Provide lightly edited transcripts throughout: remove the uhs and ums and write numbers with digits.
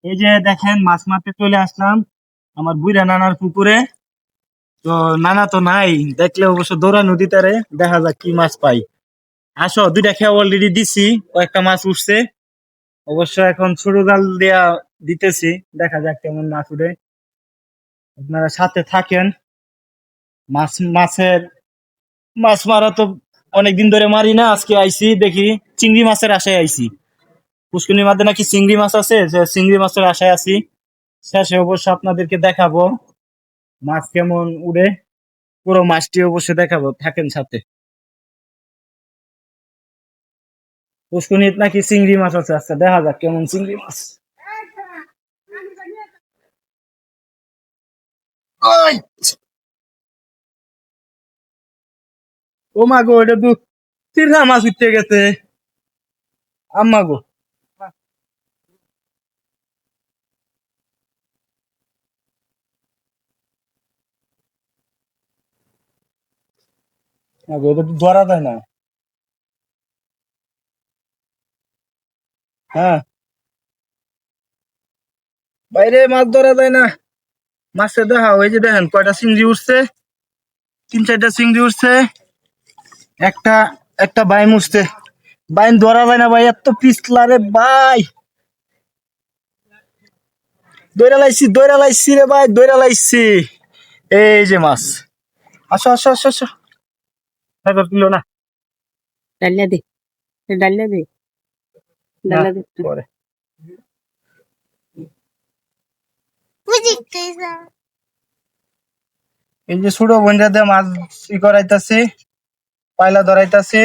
এই যে দেখেন মাছ মারতে চলে আসলাম আমার বুইরা নানার পুকুরে। তো নানা তো নাই, দেখলে অবশ্য দৌড়া নদীটারে দেখা যাক কি মাছ পাই। আসো, দুইটা খেয়া অলরেডি দিছি, কয়েকটা মাছ উঠছে। অবশ্য এখন ছোট জাল দিয়া দিতেছি, দেখা যাক কেমন মাছ উঠে। আপনারা সাথে থাকেন। মাছের মাছ মারা তো অনেকদিন ধরে মারি না, আজকে আইছি দেখি চিংড়ি মাছের আশায় আইছি। পুষ্করিণীর মধ্যে নাকি চিংড়ি মাছ আছে, যে চিংড়ি মাছের আশায় আছি। শেষে অবশ্য আপনাদেরকে দেখাবো মাছ কেমন উড়ে, পুরো মাছটি অবশ্যই দেখাবো, থাকেন সাথে। পুষ্করিণীর নাকি চিংড়ি মাছ আছে, আচ্ছা দেখা যাক কেমন চিংড়ি মাছ। ওই! ও মা গো, এটা তো চিরহা মাছ উঠতে গেছে। আম্মা গো, এটা তো ধরা যায় না। হ্যাঁ, বাইরে মাছ ধরা যায় না। মাছে দেখা, ওই যে দেখেন কয়টা চিংড়ি উঠছে, তিন চারটা চিংড়ি উঠছে, একটা একটা বাইম উঠছে। বাইম ধরা যায় না ভাই, এত পিছলা রে ভাই। দৈরা লাইছি রে ভাই, দৈরা লাইছি। এই যে মাছ, আসো আসো আসো আসো। এবার তুলো না। ডালিয়া দে, ডালিয়া দে, না, ডালিয়া দে। পরে। এই যে ছোট বোনটা দিয়ে মাছ করাইতাছি, পায়লা ধরাইতাছি।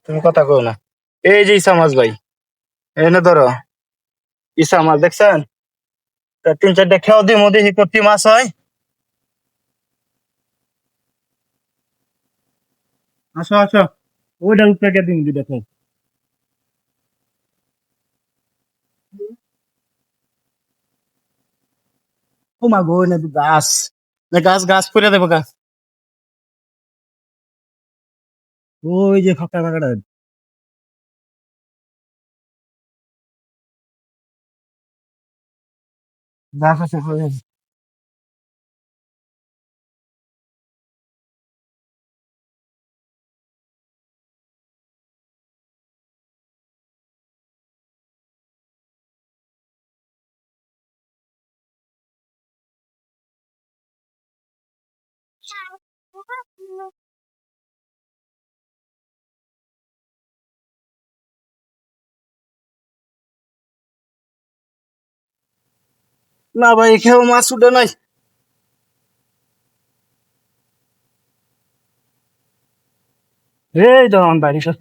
তুমি কথা কও না। এই যে ইসা মাছ ভাই, এনে ধরো। ইসা মাছ দেখছেন? তা তিন চারটা খেয়াও দিয়ে মধ্যে কর্তি মাছ হয়। আসো আসো, ওইটার উপরে দিন দুই দেখো। ও মা গো, না তো গাছ, না গাছ গাছ করে দেবো গাছ। ওই যে ফাঁকা ফাঁকাটা গাছ আছে ওই যে। না ভাই, খেয়েও মাছ উঠে নাই। এই দাঁড়ান বাড়ি সব।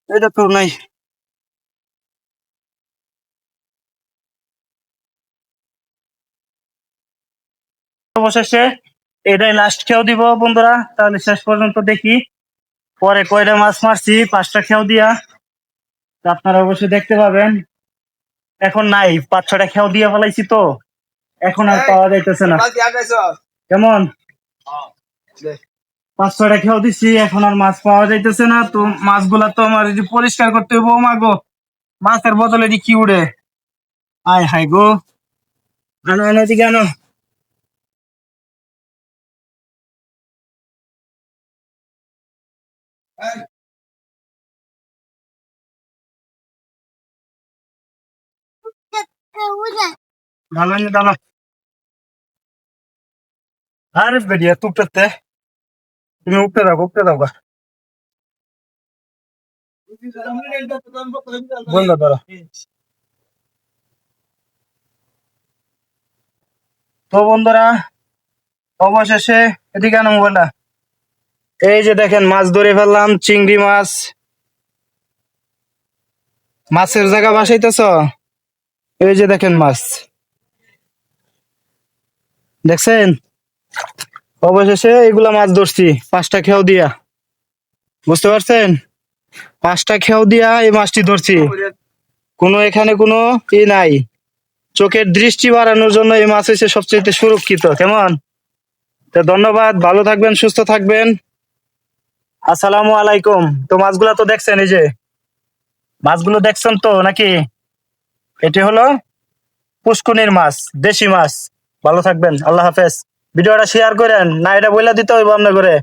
এটা তো নাই। অবশেষে এটাই লাস্ট খেয়েও দিব বন্ধুরা, তাহলে শেষ পর্যন্ত দেখি পরে কয়টা মাছ মারছি, পাঁচটা খেয়েও দিয়া। তা আপনারা অবশ্যই দেখতে পাবেন। এখন নাই, পাঁচ ছটা খেয়াও দিয়ে ফেলাইছি তো, এখন আর পাওয়া যাইতেছে না। কেমন পাঁচ ছটা খেয়াও দিচ্ছি, এখন আর মাছ পাওয়া যাইতেছে না। তো মাছগুলা তো আমার এই যে পরিষ্কার করতে হইব। মা গো, মাছের বদলে এটি কি উড়ে, আয় হাই গো। আনো আনো, দিকে আনো। ভালো নি দানো। আরে বেরিয়া তুপতে, তুমি উঠতে দাও গা। বন্ধ ধরো। তো বন্ধুরা, অবশেষে এদিকে আনো মোবাইলটা। এই যে দেখেন মাছ ধরে ফেললাম, চিংড়ি মাছ। মাছের জায়গা বাসাইতেছ, এই যে দেখেন মাছ, দেখছেন? অবশেষে এগুলা মাছ ধরছি 5টা খেয়াও দিয়া, বুঝতে পারছেন? 5টা খেয়াও দিয়া এই মাছটি ধরছি। কোনো এখানে কোনো নাই, চোখের দৃষ্টি বাড়ানোর জন্য এই মাছ হচ্ছে সবচেয়ে সুরক্ষিত। কেমন? তো ধন্যবাদ, ভালো থাকবেন, সুস্থ থাকবেন। আসসালামু আলাইকুম। তো মাছগুলা তো দেখছেন, এই যে মাছগুলো দেখছেন তো নাকি? এটি হলো পুষ্কুনির মাছ, দেশি মাছ। ভালো থাকবেন, আল্লাহ হাফেজ। ভিডিওটা শেয়ার করেন না, এটা বইলা দিতে হইব আপনার করে।